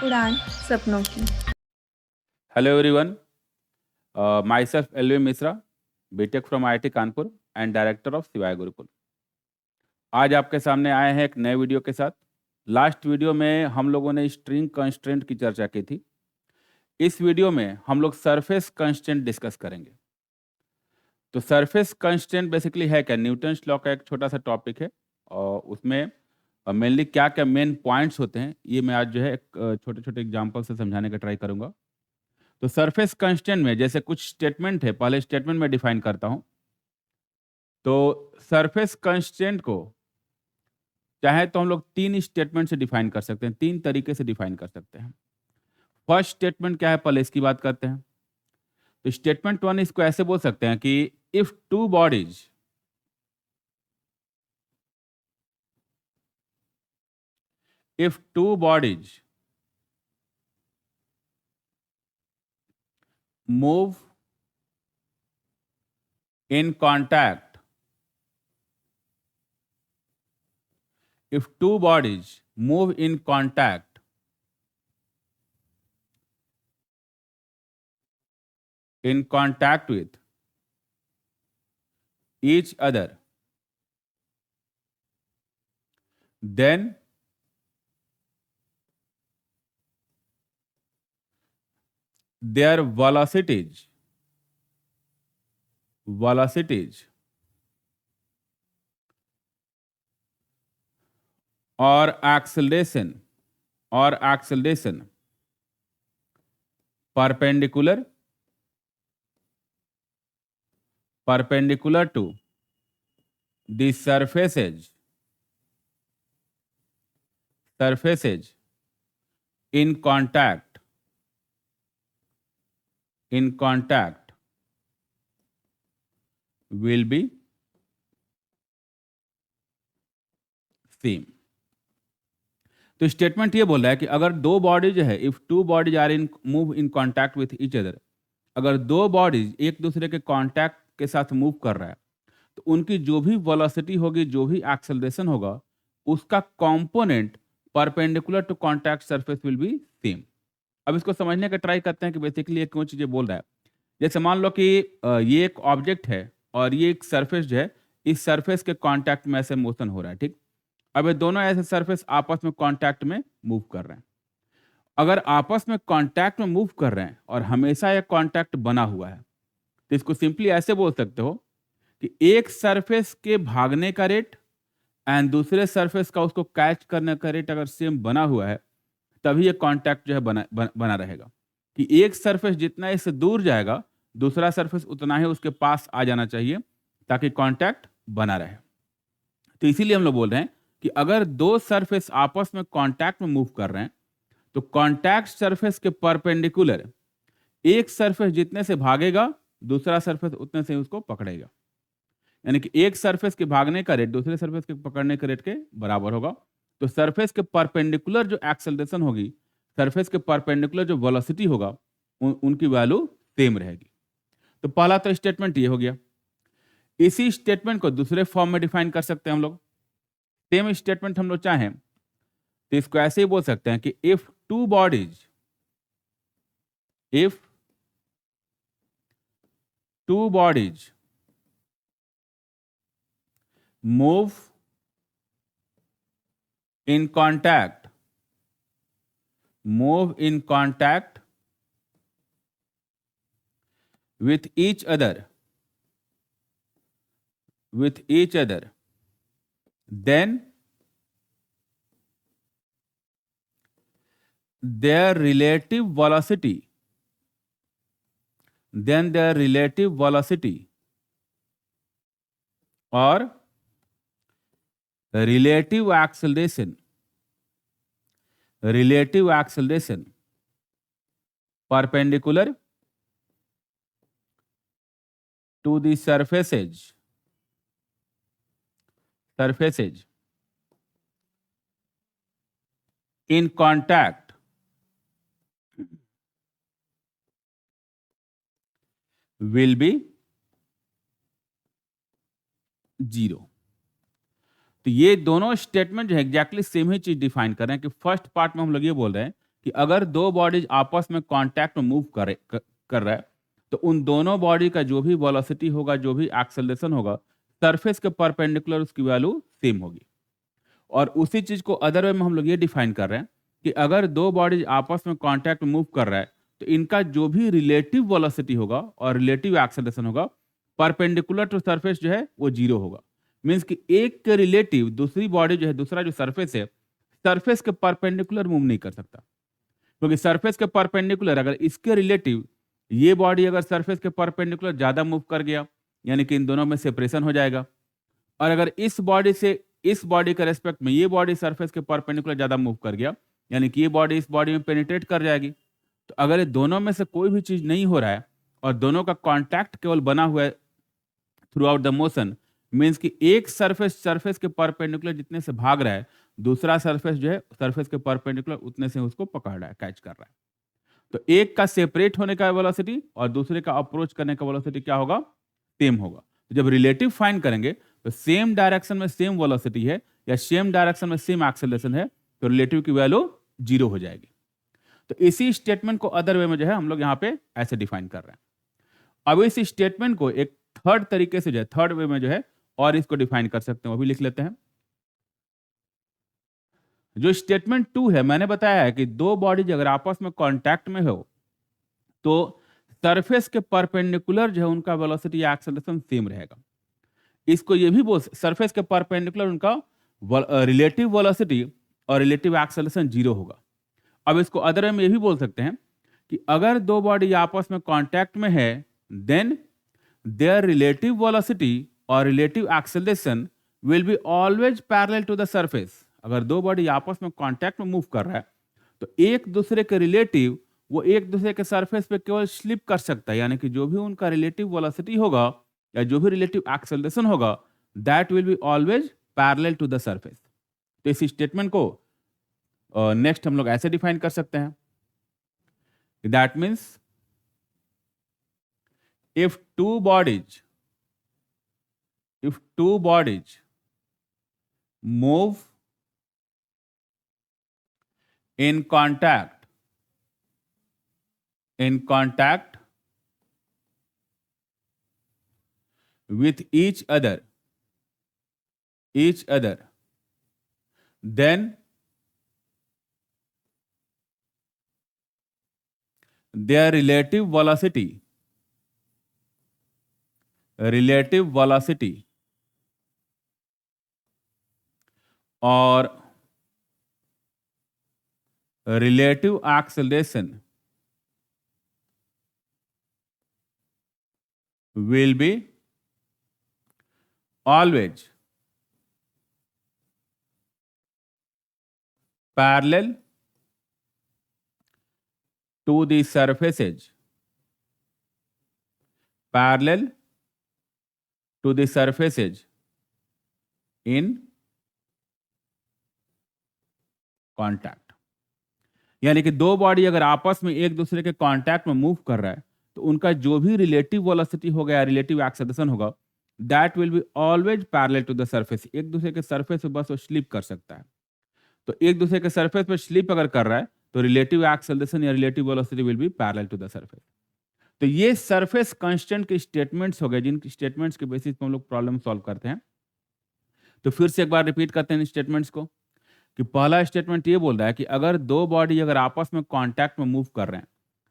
उड़ान सपनों की। Hello everyone, myself L.V. Misra, BTech from IIT Kanpur and director of शिवाय गुरुकुल। आज आपके सामने आए हैं एक नए वीडियो के साथ। लास्ट वीडियो में हम लोगों ने स्ट्रिंग कंस्ट्रेंट की चर्चा की थी। इस वीडियो में हम लोग सरफेस कंस्ट्रेंट डिस्कस करेंगे। तो सरफेस कंस्ट्रेंट बेसिकली है क्या? न्यूटन्स लॉ का एक छोटा सा टॉपिक है और उसमें मेनली क्या क्या मेन पॉइंट्स होते हैं ये मैं आज जो है एक छोटे छोटे एग्जाम्पल से समझाने का ट्राई करूंगा। तो सरफेस कंस्टेंट में जैसे कुछ स्टेटमेंट है, पहले स्टेटमेंट में डिफाइन करता हूं। तो सरफेस कंस्टेंट को चाहे तो हम लोग तीन स्टेटमेंट से डिफाइन कर सकते हैं, तीन तरीके से डिफाइन कर सकते हैं। फर्स्ट स्टेटमेंट क्या है, पहले इसकी बात करते हैं। तो स्टेटमेंट वन इसको ऐसे बोल सकते हैं कि if two bodies move in contact, if two bodies move in contact with each other, then their velocities or acceleration perpendicular to the surfaces in contact will be same। तो statement ये बोल रहा है कि अगर दो बॉडीज है, if two bodies are in move in contact with each other, अगर दो बॉडीज एक दूसरे के कांटेक्ट के साथ मूव कर रहा है तो उनकी जो भी वेलोसिटी होगी, जो भी एक्सेलरेशन होगा, उसका component perpendicular to contact surface will be same. अब इसको समझने का ट्राई करते हैं कि बेसिकली ये क्यों चीजें बोल रहा है। जैसे मान लो कि ये एक ऑब्जेक्ट है और ये एक सरफेस जो है, इस सरफेस के कांटेक्ट में ऐसे मोशन हो रहा है, ठीक। अब ये दोनों ऐसे सरफेस आपस में कांटेक्ट में मूव कर रहे हैं। अगर आपस में कांटेक्ट में मूव कर रहे हैं और हमेशा ये कांटेक्ट बना हुआ है, तो इसको सिंपली ऐसे बोल सकते हो कि एक सरफेस के भागने का रेट एंड दूसरे सरफेस का उसको कैच करने का रेट अगर सेम बना हुआ है, तभी ये कांटेक्ट जो है बना रहेगा। कि एक सरफेस जितना इससे दूर जाएगा, दूसरा सरफेस उतना ही उसके पास आ जाना चाहिए ताकि कांटेक्ट बना रहे। तो इसीलिए हम लोग बोल रहे हैं कि अगर दो सरफेस आपस में कांटेक्ट में मूव कर रहे हैं तो कांटेक्ट सरफेस के परपेंडिकुलर एक सरफेस जितने से भागेगा, दूसरा सरफेस उतने से उसको पकड़ेगा। यानी कि एक सरफेस के भागने का रेट दूसरे सरफेस के पकड़ने के रेट के बराबर होगा। तो सरफेस के परपेंडिकुलर जो एक्सेलरेशन होगी, सरफेस के परपेंडिकुलर जो वेलोसिटी होगा, उनकी वैल्यू सेम रहेगी। तो पहला तो स्टेटमेंट ये हो गया। इसी स्टेटमेंट को दूसरे फॉर्म में डिफाइन कर सकते हैं हम लोग। सेम स्टेटमेंट हम लोग चाहें तो इसको ऐसे ही बोल सकते हैं कि if two bodies move in contact with each other, then their relative velocity or relative acceleration perpendicular to the surfaces in contact will be 0। तो ये दोनों स्टेटमेंट जो है एग्जैक्टली सेम ही चीज डिफाइन कर रहे हैं कि फर्स्ट पार्ट में हम लोग ये बोल रहे हैं कि अगर दो बॉडीज आपस में कांटेक्ट में मूव कर रहा है तो उन दोनों बॉडी का जो भी वेलोसिटी होगा, जो भी एक्सेलरेशन होगा, सरफेस के परपेंडिकुलर उसकी वैल्यू सेम होगी। और उसी चीज को अदर वे में हम लोग ये डिफाइन कर रहे हैं कि अगर दो बॉडीज आपस में कांटेक्ट में मूव कर रहा है तो इनका जो भी रिलेटिव वेलोसिटी होगा और रिलेटिव एक्सेलरेशन होगा, परपेंडिकुलर टू सरफेस जो है वो जीरो होगा। मींस कि एक के रिलेटिव दूसरी बॉडी जो है, दूसरा जो सरफेस है, सरफेस के परपेंडिकुलर मूव नहीं कर सकता, क्योंकि सरफेस के परपेंडिकुलर अगर इसके रिलेटिव ये बॉडी अगर सरफेस के परपेंडिकुलर ज्यादा मूव कर गया, यानी कि इन दोनों में सेपरेशन हो जाएगा। और अगर इस बॉडी से इस बॉडी के रेस्पेक्ट में ये बॉडी सरफेस के परपेंडिकुलर ज्यादा मूव कर गया, यानी कि ये बॉडी इस बॉडी में पेनिट्रेट कर जाएगी। तो अगर ये दोनों में से कोई भी चीज नहीं हो रहा है और दोनों का कांटेक्ट केवल बना हुआ है through out the motion, means कि एक सरफेस सरफेस के परपेंडिकुलर जितने से भाग रहा है, दूसरा सरफेस जो है सरफेस के परपेंडिकुलर उतने से उसको पकड़ रहा है, कैच कर रहा है। तो एक का सेपरेट होने का वेलोसिटी और दूसरे का अप्रोच करने का वेलोसिटी क्या होगा? सेम होगा। तो जब रिलेटिव फाइंड करेंगे तो सेम डायरेक्शन में सेम वेलोसिटी है या सेम डायरेक्शन में सेम एक्सेलरेशन है, तो रिलेटिव की वैल्यू जीरो हो जाएगी। तो इसी स्टेटमेंट को अदर वे में जो है हम लोग यहाँ पे ऐसे डिफाइन कर रहे हैं। अब इस स्टेटमेंट को एक थर्ड तरीके से जो है, थर्ड वे में जो है और इसको डिफाइन कर सकते हैं, वो भी लिख लेते हैं। जो स्टेटमेंट 2 है, मैंने बताया है कि दो बॉडीज अगर आपस में कांटेक्ट में हो तो सरफेस के परपेंडिकुलर जो है उनका वेलोसिटी या एक्सेलरेशन सेम रहेगा। इसको ये भी बोल, सरफेस के परपेंडिकुलर उनका रिलेटिव वेलोसिटी और रिलेटिव एक्सेलरेशन जीरो होगा। अब इसको अदर वे में ये भी बोल सकते हैं कि अगर दो बॉडी आपस में कांटेक्ट में है, देन देयर रिलेटिव वेलोसिटी और relative acceleration will be always parallel to the surface. अगर दो बॉडी आपस में कांटेक्ट में मूव कर रहा है तो एक दूसरे के रिलेटिव वो एक दूसरे के सरफेस पे केवल स्लिप कर सकता है, यानी कि जो भी उनका रिलेटिव वेलोसिटी होगा या जो भी रिलेटिव एक्सेलरेशन होगा, that will be always parallel to the surface. तो इस स्टेटमेंट को नेक्स्ट हम लोग ऐसे डिफाइन कर सकते हैं, that means if two bodies if two bodies move in contact with each other, then their relative velocity or relative acceleration will be always parallel to the surfaces in contact. यानी कि दो body अगर आपस में एक दूसरे के contact में मूव कर रहा है तो उनका जो भी रिलेटिव वेलोसिटी होगा या रिलेटिव एक्सेलरेशन होगा, that will be always parallel to the surface. एक दूसरे के सरफेस पे बस वो स्लिप कर सकता है। तो एक दूसरे के सरफेस पे स्लिप अगर कर रहा है तो रिलेटिव एक्सेलरेशन या relative velocity will be parallel to the surface. तो ये सरफेस कांस्टेंट के स्टेटमेंट्स हो गए, जिन स्टेटमेंट्स के बेसिस पे हम लोग प्रॉब्लम सॉल्व करते हैं। तो फिर से एक बार रिपीट करते हैं इन स्टेटमेंट्स को, कि पहला स्टेटमेंट ये बोल रहा है कि अगर दो बॉडी अगर आपस में कांटेक्ट में मूव कर रहे हैं,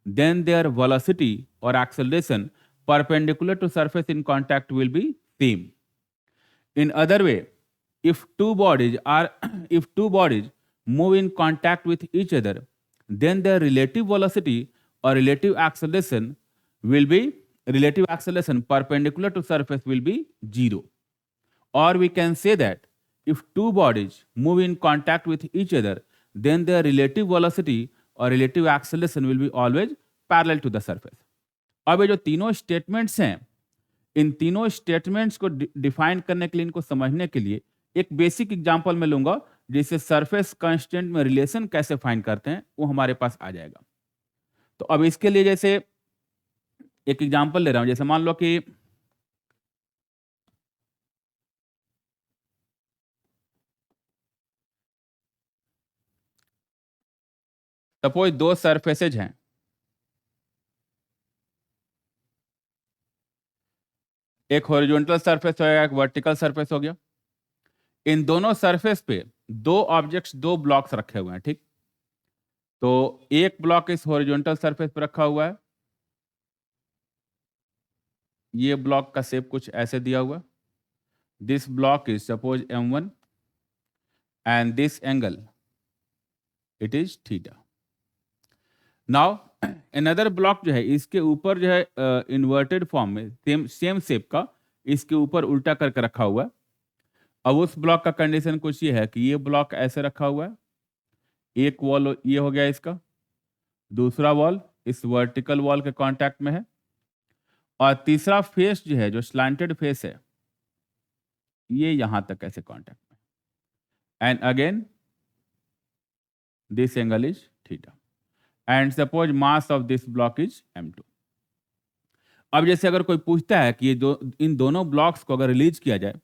देन देयर वेलोसिटी और acceleration perpendicular to surface in contact will be same. In other way, if two bodies are if two bodies move in contact with each other, then their relative velocity or relative acceleration perpendicular to surface will be zero. Or we can say that if two bodies move in contact with each other, then their relative velocity or relative acceleration will be always parallel to the surface. अब ये जो तीनों statements हैं, इन तीनों statements को define करने के लिए, इनको समझने के लिए एक बेसिक एग्जांपल मैं लूंगा, जिससे सरफेस कांस्टेंट में रिलेशन कैसे फाइंड करते हैं वो हमारे पास आ जाएगा। तो अब इसके लिए जैसे एक एग्जांपल ले रहा हूं, जैसे मान लो कि सपोज दो सरफेसेज हैं, एक हॉरिजॉन्टल सरफेस हो गया, एक वर्टिकल सरफेस हो गया। इन दोनों सरफेस पे दो ऑब्जेक्ट्स, दो ब्लॉक्स रखे हुए हैं, ठीक। तो एक ब्लॉक इस हॉरिजॉन्टल सरफेस पे रखा हुआ है, ये ब्लॉक का शेप कुछ ऐसे दिया हुआ। This block is suppose m1 and this angle it is theta. Now another block जो है, इसके ऊपर जो है इन्वर्टेड फॉर्म में सेम शेप का इसके ऊपर उल्टा करके रखा हुआ है। अब उस ब्लॉक का कंडीशन कुछ ये है कि ये ब्लॉक ऐसे रखा हुआ है, एक वॉल ये हो गया इसका, दूसरा वॉल इस वर्टिकल वॉल के कांटेक्ट में है, और तीसरा फेस जो है, जो स्लैंटेड फेस है, ये यहां तक ऐसे कांटेक्ट में, and again this angle is theta, and suppose mass of this block is m2। अब जैसे अगर कोई पूछता है कि इन दोनों ब्लॉक्स को अगर रिलीज किया जाए,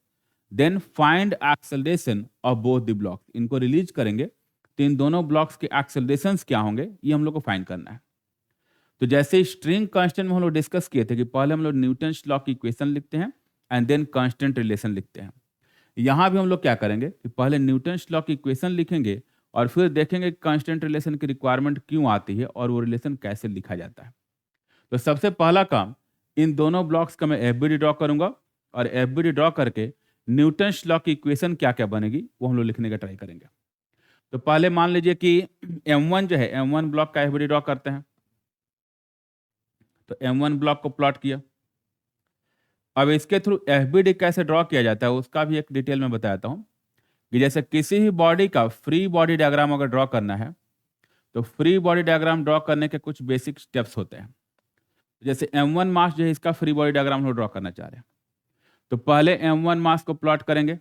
then find acceleration of both the blocks. इनको रिलीज करेंगे तो इन दोनों ब्लॉक्स के एक्सेलरेशंस क्या होंगे, ये हम लोग को फाइंड करना है। तो जैसे स्ट्रिंग कांस्टेंट में हम लोग डिस्कस किए थे कि पहले हम लोग न्यूटन्स लॉ की इक्वेशन लिखते हैं एंड देन कांस्टेंट रिलेशन लिखते हैं। यहां भी हम लोग क्या करेंगे कि पहले न्यूटन्स लॉ की इक्वेशन लिखेंगे और फिर देखेंगे कि कांस्टेंट रिलेशन की रिक्वायरमेंट क्यों आती है और वो रिलेशन कैसे लिखा जाता है। तो सबसे पहला काम, इन दोनों ब्लॉक्स का मैं एफबीडी ड्रॉ करूंगा, और एफबीडी ड्रॉ करके न्यूटन्स लॉ की इक्वेशन क्या क्या बनेगी वो हम लोग लिखने का ट्राई करेंगे। तो पहले मान लीजिए कि m1 जो है, m1 ब्लॉक का एफबीडी ड्रॉ करते हैं। तो m1 ब्लॉक को प्लॉट किया। अब इसके थ्रू एफबीडी कैसे ड्रॉ किया जाता है उसका भी एक डिटेल में बताता हूं कि जैसे किसी भी बॉडी का फ्री बॉडी डायग्राम अगर ड्रॉ करना है, तो फ्री बॉडी डायग्राम ड्रॉ करने के कुछ बेसिक स्टेप्स होते हैं। जैसे m1 मास जो है, इसका फ्री बॉडी डायग्राम हम ड्रॉ करना चाह रहे हैं, तो पहले m1 मास को प्लॉट करेंगे।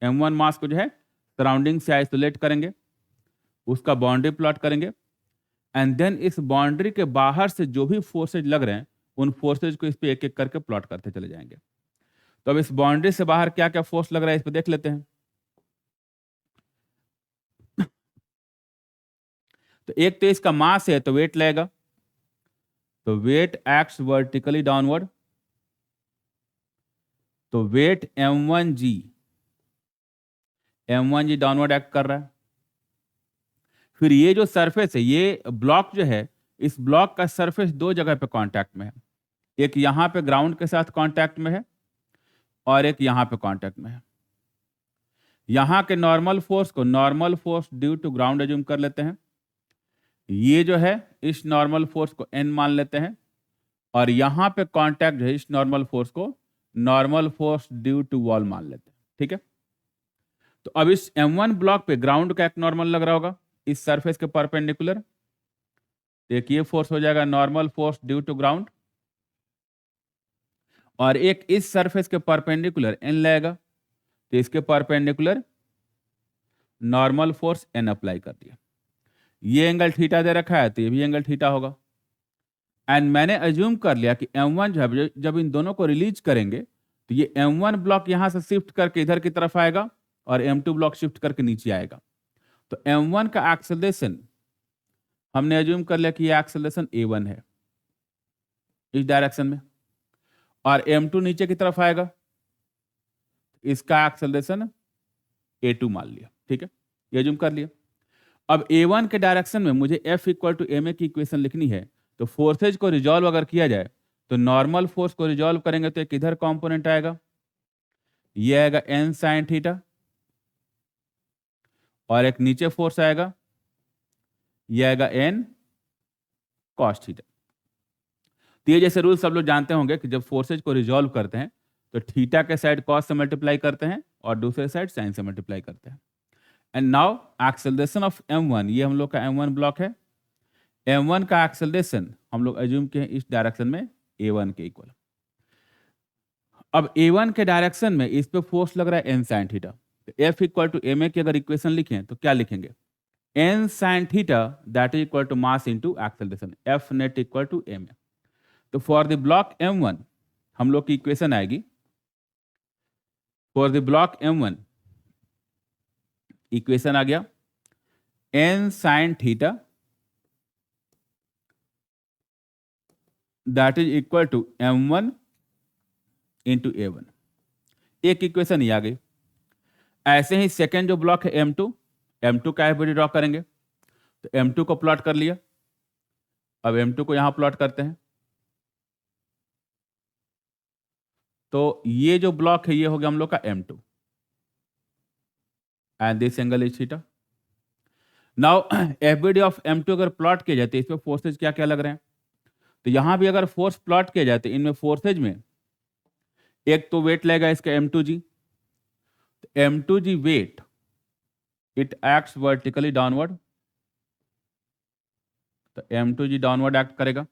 m1 मास को जो है सराउंडिंग से आइसोलेट करेंगे, उसका बाउंड्री प्लॉट करेंगे, एंड देन इस बाउंड्री के बाहर से जो भी फोर्सेज लग रहे हैं उन फोर्सेज को इस पे एक एक करके प्लॉट करते चले जाएंगे। तो अब इस बाउंड्री से बाहर क्या क्या फोर्स लग रहा है इस पे देख लेते हैं। तो एक तो इसका मास है तो वेट लगेगा, तो वेट एक्ट्स वर्टिकली डाउनवर्ड, तो वेट m1g डाउनवर्ड एक्ट कर रहा है। फिर ये जो सरफेस है, ये ब्लॉक जो है, इस ब्लॉक का सरफेस दो जगह पे कांटेक्ट में है, एक यहां पे ग्राउंड के साथ कांटेक्ट में है और एक यहां पे कांटेक्ट में है। यहां के नॉर्मल फोर्स को normal force due to ground assume कर लेते हैं, ये जो है इस नॉर्मल फोर्स को n मान लेते हैं, और यहां पे कांटेक्ट है इस नॉर्मल फोर्स को normal force due to wall मान लेते हैं, ठीक है। तो अब इस m1 ब्लॉक पे ग्राउंड का एक नॉर्मल लग रहा होगा इस सरफेस के परपेंडिकुलर, एक ये फोर्स हो जाएगा normal force due to ground, और एक इस सरफेस के परपेंडिकुलर n लगेगा, तो इसके perpendicular normal force n apply कर दिया। ये एंगल थीटा दे रखा है तो ये भी एंगल थीटा होगा, एंड मैंने अज्यूम कर लिया कि m1 जब इन दोनों को रिलीज करेंगे तो ये m1 ब्लॉक यहां से शिफ्ट करके इधर की तरफ आएगा और m2 ब्लॉक शिफ्ट करके नीचे आएगा। तो m1 का एक्सेलरेशन हमने अज्यूम कर लिया कि ये एक्सेलरेशन a1 है इस डायरेक्शन में, और m2 नीचे की तरफ आएगा, इसका एक्सेलरेशन a2 मान लिया, ठीक है, ये अज्यूम कर लिया। अब a1 के डायरेक्शन में मुझे F इक्वल टू ma की इक्वेशन लिखनी है। तो फोर्सेज को रिजॉल्व अगर किया जाए तो नॉर्मल फोर्स को रिजॉल्व करेंगे तो एक इधर कंपोनेंट आएगा, ये आएगा n sin थीटा, और एक नीचे फोर्स आएगा, ये आएगा n cos थीटा। तो ये जैसे रूल सब लोग जानते होंगे कि जब फोर्सेज को रिजॉल्व करते हैं तो थीटा के साइड cos से मल्टीप्लाई करते हैं और दूसरे साइड sin से मल्टीप्लाई करते हैं। And now acceleration of m1, ये हम लोग का m1 ब्लॉक है, m1 का एक्सेलरेशन हम लोग अज्यूम किए इस डायरेक्शन में a1 के इक्वल। अब a1 के डायरेक्शन में इस पे फोर्स लग रहा है n sin थीटा, तो F इक्वल टू ma की अगर इक्वेशन लिखें तो क्या लिखेंगे, n sin theta that is equal to mass into acceleration, F net equal to ma। तो फॉर द ब्लॉक m1 हम लोग की इक्वेशन आएगी, for the block m1 equation आ गया n sin theta that is equal to m1 into a1। एक equation ही आ गई। ऐसे ही सेकेंड जो ब्लॉक है m2 का एफ ड्रॉ करेंगे, तो m2 को प्लॉट कर लिया। अब m2 को यहां प्लॉट करते हैं, तो ये जो ब्लॉक है ये हो गया हम लोग का m2 and this angle is theta. Now FBD of m2 अगर प्लॉट किया जाए तो इसमें फोर्सेज क्या क्या लग रहे हैं, तो यहां भी अगर फोर्स प्लॉट किया जाए तो इनमें फोर्सेज में एक तो वेट लगेगा इसका m2g, तो m2g weight it acts vertically downward, तो m2g डाउनवर्ड एक्ट करेगा।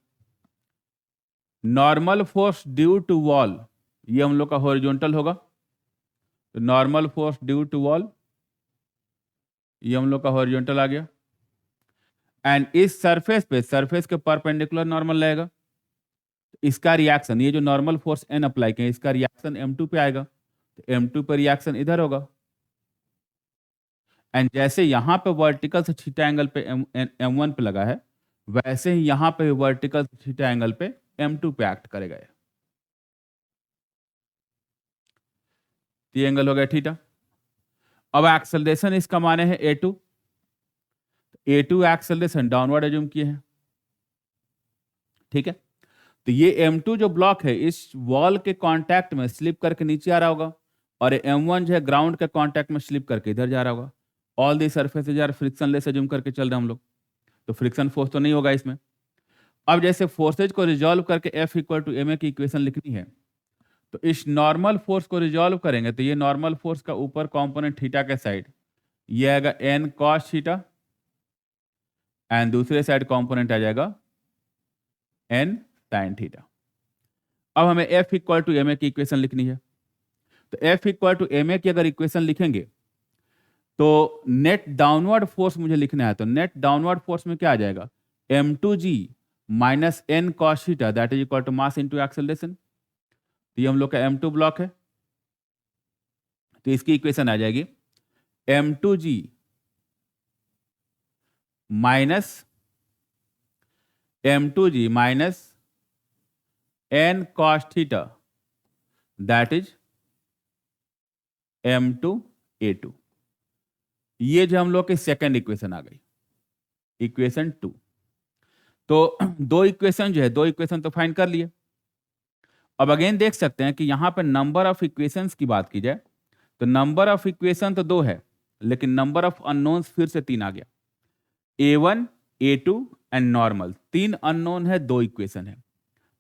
Normal force due to wall ये हम लोग का हॉरिजॉन्टल होगा, तो normal force due to wall ये हम लोग का हॉरिजॉन्टल आ गया। एंड इस सरफेस के परपेंडिकुलर नॉर्मल रहेगा, तो इसका रिएक्शन ये जो नॉर्मल फोर्स n अप्लाई किया इसका रिएक्शन m2 पे आएगा, तो m2 पे रिएक्शन इधर होगा। एंड जैसे यहां पे वर्टिकल से थीटा एंगल पे m1 पे लगा है, वैसे ही यहां पे वर्टिकल से थीटा एंगल पे m2 पे एक्ट करेगा। ये एंगल हो गया थीटा। अब एक्सेलरेशन इसका माने है a2, a2 acceleration downward assume किए हैं, ठीक है। तो ये m2 जो ब्लॉक है इस वॉल के कांटेक्ट में स्लिप करके नीचे आ रहा होगा, और m1 जो है ग्राउंड के कांटेक्ट में स्लिप करके इधर जा रहा होगा। All the surfaces are frictionless assume करके चल रहे हैं हम लोग, तो फ्रिक्शन फोर्स तो नहीं होगा इसमें। अब जैसे फोर्सेज को रिजॉल्व करके F इक्वल टू ma की इक्वेशन लिखनी है, तो इस नॉर्मल फोर्स को रिजॉल्व करेंगे तो ये नॉर्मल फोर्स का ऊपर कंपोनेंट थीटा के साइड ये आएगा n cos थीटा, एंड दूसरे साइड कंपोनेंट आ जाएगा n sin थीटा। अब हमें F इक्वल टू ma की इक्वेशन लिखनी है, तो F इक्वल टू ma की अगर इक्वेशन लिखेंगे तो नेट डाउनवर्ड फोर्स मुझे लिखना है, तो नेट डाउनवर्ड फोर्स में क्या आ जाएगा m2g minus n cos theta that is equal to mass into acceleration. तो ये हम लोग का m2 ब्लॉक है, तो इसकी इक्वेशन आ जाएगी m2g minus n cos theta that is m2 a2। ये जो हम लोग की सेकेंड इक्वेशन आ गई, इक्वेशन 2। तो दो इक्वेशन तो फाइंड कर लिए। अब अगेन देख सकते हैं कि यहां पर नंबर ऑफ इक्वेशंस की बात की जाए तो नंबर ऑफ इक्वेशन तो 2 है, लेकिन नंबर ऑफ अननोन्स फिर से 3 आ गया। a1 a2 and normal 3 unknown है, 2 इक्वेशन है,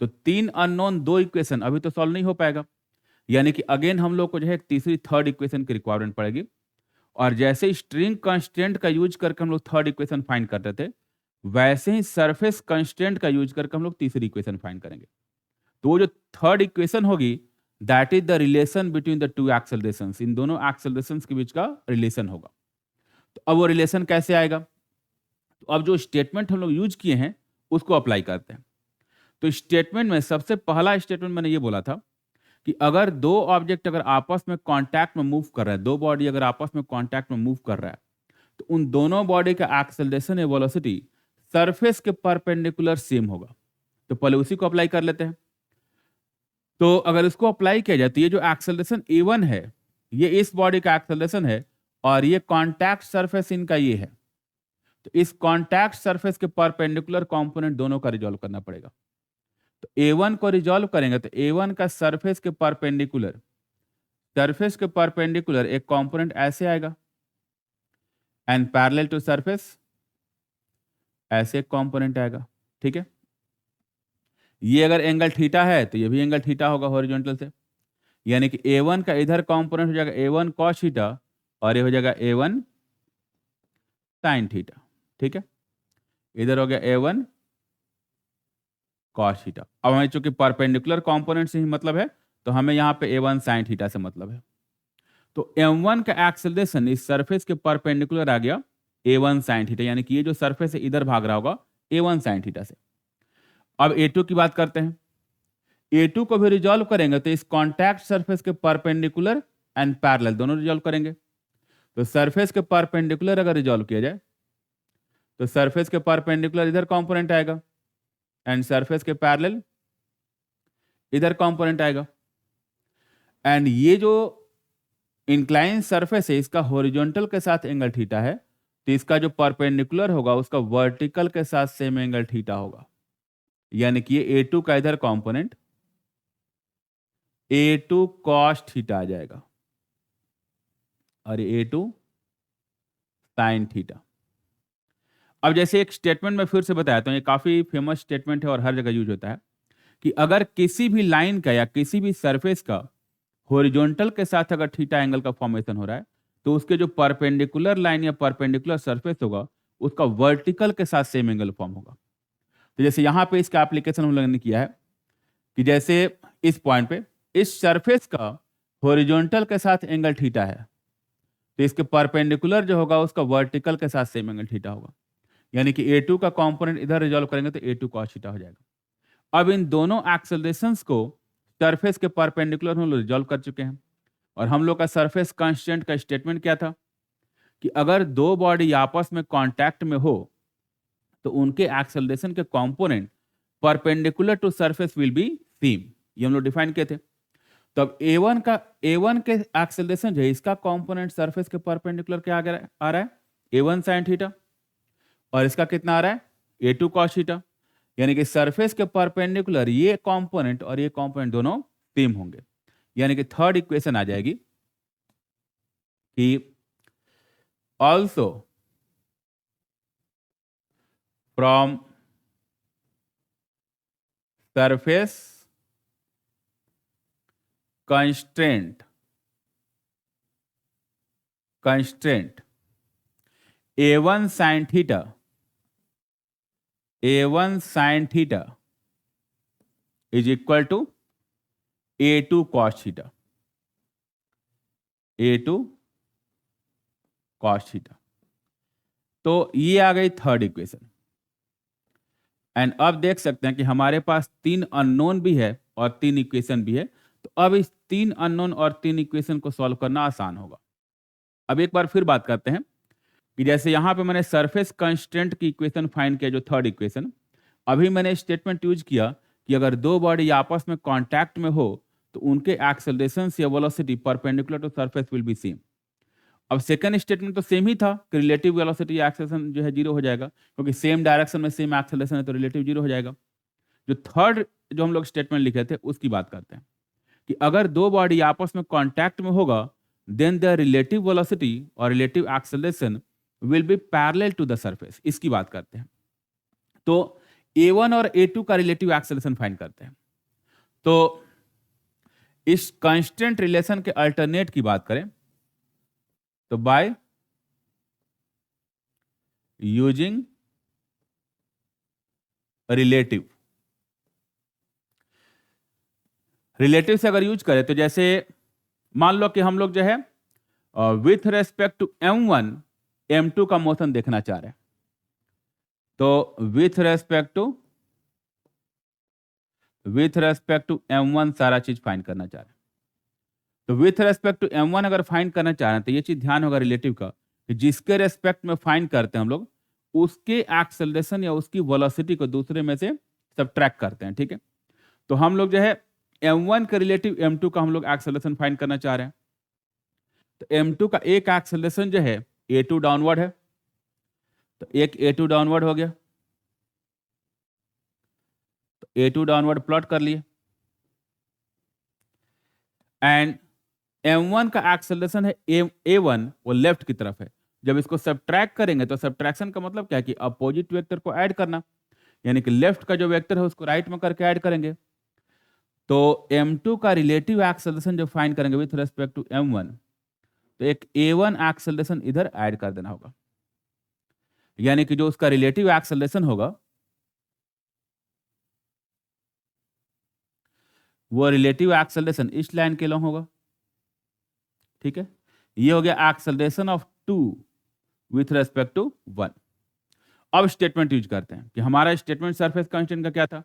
तो 3 अननोन 2 इक्वेशन अभी तो सॉल्व नहीं हो पाएगा, यानी कि अगेन हम लोग को जो है एक तीसरी थर्ड इक्वेशन की रिक्वायरमेंट पड़ेगी। और जैसे स्ट्रिंग कांस्टेंट का यूज करके हम लोग थर्ड इक्वेशन फाइंड करते थे, वैसे ही सरफेस कांस्टेंट का यूज करके हम लोग तीसरी इक्वेशन फाइंड करेंगे। तो वो जो थर्ड इक्वेशन होगी that is the relation between the two accelerations, इन दोनों एक्सेलरेशंस के बीच का रिलेशन होगा। तो अब वो रिलेशन कैसे आएगा, तो अब जो स्टेटमेंट हम लोग यूज किए हैं उसको अप्लाई करते हैं। तो स्टेटमेंट में सबसे पहला स्टेटमेंट मैंने ये बोला था कि अगर दो ऑब्जेक्ट अगर आपस में कांटेक्ट में मूव कर रहा है, दो बॉडी अगर आपस में कांटेक्ट में मूव कर रहा है, तो उन दोनों बॉडी का एक्सेलरेशन या वेलोसिटी सरफेस के परपेंडिकुलर सेम होगा। तो पहले उसी को अप्लाई कर लेते हैं। तो अगर इसको अप्लाई किया जाए तो ये जो एक्सेलरेशन a1 है ये इस बॉडी का एक्सेलरेशन है, और ये कांटेक्ट सरफेस इनका ये है, तो इस कांटेक्ट सरफेस के परपेंडिकुलर कंपोनेंट दोनों का रिजॉल्व करना पड़ेगा। तो a1 को रिजॉल्व करेंगे तो a1 का सरफेस के परपेंडिकुलर एक कंपोनेंट ऐसे आएगा, एंड पैरेलल टू सरफेस ऐसे एक कंपोनेंट आएगा, ठीक है। ये अगर एंगल थीटा है तो ये भी एंगल थीटा होगा हॉरिजॉन्टल से, यानी कि a1 का इधर कंपोनेंट हो जाएगा a1 cos थीटा और ये हो जाएगा a1 sin थीटा, ठीक है। इधर हो गया a1 cos थीटा। अब हमें चूंकि परपेंडिकुलर कंपोनेंट से ही मतलब है तो हमें यहाँ पे a1 sin थीटा से मतलब है। तो m1 का एक्सेलरेशन इस सरफेस के परपेंडिकुलर आ गया a1 sin थीटा, यानी कि ये जो सरफेस है इधर भाग रहा होगा a1 sin थीटा से। अब a2 की बात करते हैं। a2 को भी रिजॉल्व करेंगे तो इस कॉन्टैक्ट सरफेस के परपेंडिकुलर एंड पैरेलल दोनों रिजॉल्व करेंगे। तो सरफेस के परपेंडिकुलर अगर रिजॉल्व किया जाए तो सरफेस के परपेंडिकुलर इधर कंपोनेंट आएगा, एंड सरफेस के पैरेलल इधर कंपोनेंट आएगा, एंड ये जो इंक्लाइन सरफेस है इसका हॉरिजॉन्टल के साथ एंगल थीटा है, तो इसका जो परपेंडिकुलर होगा उसका वर्टिकल के साथ सेम एंगल थीटा होगा। यानी कि ये A2 का इधर कंपोनेंट A2 कॉस थीटा आ जाएगा और ये A2 साइन थीटा। अब जैसे एक स्टेटमेंट में फिर से बताया तो ये काफी फेमस स्टेटमेंट है और हर जगह यूज होता है कि अगर किसी भी लाइन का या किसी भी सरफेस का हॉरिजॉन्टल के साथ अगर थीटा एंगल का फॉर्मेशन हो रहा है तो उसके जो परपेंडिकुलर लाइन या परपेंडिकुलर सरफेस होगा उसका वर्टिकल के साथ सेम एंगल फॉर्म होगा। तो जैसे यहाँ पे इसका एप्लीकेशन हम लोगों ने किया है कि जैसे इस पॉइंट पे इस सरफेस का हॉरिजॉन्टल के साथ एंगल थीटा है तो इसके परपेंडिकुलर जो होगा उसका वर्टिकल के साथ सेम एंगल थीटा होगा। यानी कि A2 का कंपोनेंट इधर रिजॉल्व करेंगे तो A2 cos थीटा हो जाएगा। अब इन दोनों एक्सेलरेशंस को सरफेस के परपेंडिकुलर हम लोग रिजॉल्व कर चुके हैं और हम लोग का सरफेस कांस्टेंट का स्टेटमेंट क्या था कि अगर दो बॉडी आपस में कांटेक्ट में हो तो उनके एक्सेलरेशन के component perpendicular to surface will be same, ये हम लोग डिफाइन किए थे। तो अब A1 के एक्सेलरेशन जो है इसका कंपोनेंट सरफेस के परपेंडिकुलर क्या आ रहा है A1 sin थीटा और इसका कितना आ रहा है A2 cos थीटा। यानी कि सरफेस के परपेंडिकुलर ये कंपोनेंट और ये कंपोनेंट दोनों सेम होंगे। यानी कि थर्ड इक्वेशन आ जाएगी कि also from surface constraint A1 sin theta is equal to A2 cos theta, A2 cos theta। तो ये आ गई थर्ड इक्वेशन। एंड अब देख सकते हैं कि हमारे पास 3 अननोन भी है और 3 इक्वेशन भी है। तो अब इस 3 अननोन और 3 इक्वेशन को सॉल्व करना आसान होगा। अब एक बार फिर बात करते हैं कि जैसे यहां पे मैंने सरफेस कंस्ट्रेंट की इक्वेशन फाइंड किया जो थर्ड इक्वेशन, अभी मैंने स्टेटमेंट यूज किया कि अगर दो बॉडी आपस में कांटेक्ट में हो तो उनके एक्सेलरेशन या velocity perpendicular to surface will be same. अब सेकंड स्टेटमेंट तो सेम ही था कि रिलेटिव वेलोसिटी या एक्सेलरेशन जो है जीरो हो जाएगा क्योंकि सेम डायरेक्शन में सेम एक्सेलरेशन है तो रिलेटिव जीरो हो जाएगा। जो थर्ड जो हम लोग स्टेटमेंट लिखे थे उसकी बात करते हैं कि अगर दो बॉडी आपस में कांटेक्ट में होगा देन द रिलेटिव वेलोसिटी और relative acceleration will be parallel to the surface. इसकी बात करते हैं। तो A1 और A2 का रिलेटिव एक्सेलरेशन फाइंड करते हैं। तो इस कांस्टेंट रिलेशन के अल्टरनेट की बात करें तो बाय यूजिंग रिलेटिव से अगर यूज करें तो जैसे मान लो कि हम लोग जो है with respect to M1 M2 का मोशन देखना चाह रहे हैं तो विथ रेस्पेक्ट टू M1 सारा चीज फाइंड करना चाह रहे हैं। तो विथ रेस्पेक्ट टू M1 अगर फाइंड करना चाह रहे हैं तो ये चीज ध्यान होगा रिलेटिव का कि जिसके रेस्पेक्ट में फाइंड करते हैं हम लोग उसके एक्सेलरेशन या उसकी वेलोसिटी को दूसरे में से सबट्रैक्ट करते हैं। ठीक है, तो हम लोग जो है M1 के रिलेटिव M2 का हम लोग एक्सेलरेशन फाइंड करना चाह रहे हैं। तो M2 का एक एक्सेलरेशन जो है A2 डाउनवर्ड है तो एक A2 डाउनवर्ड हो गया तो A2 डाउनवर्ड प्लॉट कर लिए एंड M1 का एक्सेलरेशन है A1 वो लेफ्ट की तरफ है। जब इसको सबट्रैक्ट करेंगे तो सबट्रैक्शन का मतलब क्या है कि अपोजिट वेक्टर को ऐड करना, यानी कि लेफ्ट का जो वेक्टर है उसको राइट में करके ऐड करेंगे। तो M2 का रिलेटिव एक्सेलरेशन जो फाइंड करेंगे विथ रेस्पेक्ट टू M1 तो एक A1 एक्सेलरेशन इधर ऐड कर देना होगा, यानी कि जो उसका रिलेटिव एक्सेलरेशन होगा वो रिलेटिव एक्सेलरेशन इस लाइन के लॉन्ग होगा। ठीक है, ये हो गया acceleration of 2 with respect to 1। अब स्टेटमेंट यूज करते हैं कि हमारा स्टेटमेंट सरफेस कांस्टेंट का क्या था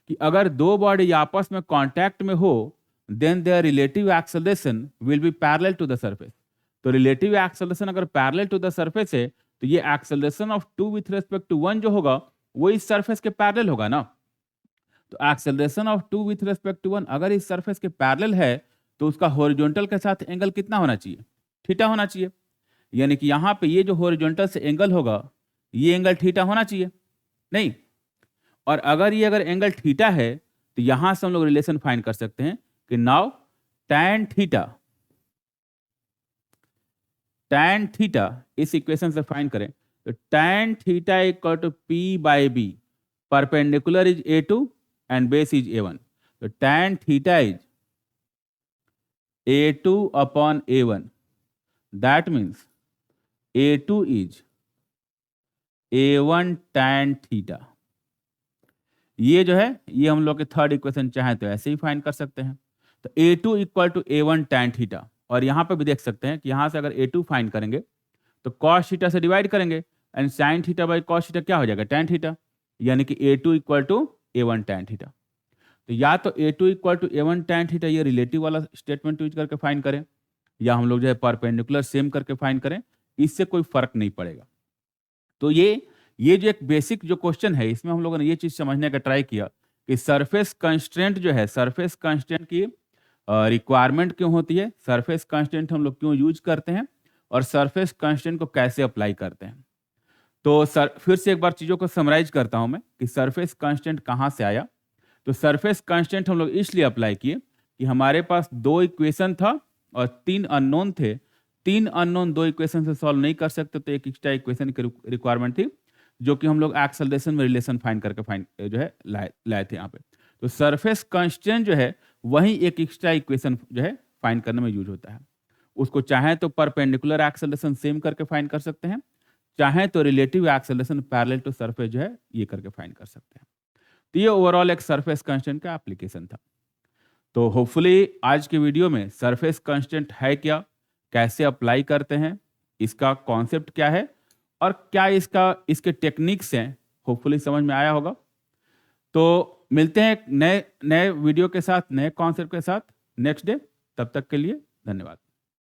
कि अगर दो बॉडी आपस में कांटेक्ट में हो then there relative acceleration will be parallel to the surface. तो रिलेटिव एक्सेलरेशन अगर पैरेलल टू द सरफेस है तो ये acceleration of 2 with respect to 1 जो होगा वो इस सरफेस के पैरेलल होगा ना। तो acceleration of 2 with respect to 1 अगर इस सरफेस के पैरेलल है तो उसका हॉरिजॉन्टल के साथ एंगल कितना होना चाहिए? थीटा होना चाहिए। यानी कि यहाँ पे ये जो हॉरिजॉन्टल से एंगल होगा ये एंगल थीटा होना चाहिए, नहीं? और अगर ये अगर एंगल थीटा है तो यहां से हम लोग रिलेशन फाइंड कर सकते हैं कि नाउ tan थीटा इस इक्वेशन से फाइंड करें तो tan theta equal to P by B, perpendicular is A2 and base is A1। तो tan theta is A2 upon A1, that means A2 is A1 tan theta. ये जो है ये हम लोग के थर्ड इक्वेशन चाहे तो ऐसे ही फाइंड कर सकते हैं। तो A2 equal to A1 tan theta, और यहाँ पे भी देख सकते हैं कि यहाँ से अगर A2 फाइंड करेंगे तो cos थीटा से डिवाइड करेंगे and sin theta by cos theta क्या हो जाएगा? tan थीटा, यानी कि A2 equal to A1 tan theta. तो या तो A2 equal to A1 tan theta ये रिलेटिव वाला स्टेटमेंट यूज करके फाइंड करें, या हम लोग जो है परपेंडिकुलर सेम करके फाइंड करें, इससे कोई फर्क नहीं पड़ेगा। तो ये जो एक बेसिक जो क्वेश्चन है इसमें हम लोगों ने ये चीज समझने का ट्राई किया कि सरफेस कंस्ट्रेंट जो है, सरफेस कंस्ट्रेंट की रिक्वायरमेंट क्यों होती है, सरफेस कंस्ट्रेंट हम लोग क्यों यूज करते हैं, और सरफेस कंस्ट्रेंट को कैसे अप्लाई करते हैं। तो फिर से एक बार चीज़ों को समराइज करता हूं मैं कि सरफेस कंस्ट्रेंट कहाँ से आया। तो सरफेस कंस्ट्रेंट हम लोग इसलिए अप्लाई किए कि हमारे पास दो इक्वेशन था और तीन अननोन थे। तीन अननोन दो इक्वेशन से सॉल्व नहीं कर सकते, तो एक एक्स्ट्रा इक्वेशन की रिक्वायरमेंट थी जो कि हम लोग एक्सेलरेशन में रिलेशन फाइंड करके जो है लाए थे यहाँ पे। तो सरफेस कंस्ट्रेंट जो है वही एक एक्स्ट्रा इक्वेशन जो है फाइंड करने में यूज होता है। उसको चाहे तो परपेंडिकुलर एक्सेलरेशन सेम करके फाइंड कर सकते हैं, चाहे तो relative acceleration parallel to surface जो है ये करके फाइंड कर सकते हैं। तो ये ओवरऑल एक सरफेस कंस्ट्रेंट का एप्लीकेशन था। तो होपफुली आज के वीडियो में सरफेस कंस्ट्रेंट है क्या, कैसे अप्लाई करते हैं, इसका कॉन्सेप्ट क्या है और क्या इसके टेक्निक्स हैं, होपफुली समझ में आया होगा। तो मिलते हैं एक नए वीडियो के साथ, नए कॉन्सेप्ट के साथ नेक्स्ट डे। तब तक के लिए धन्यवाद।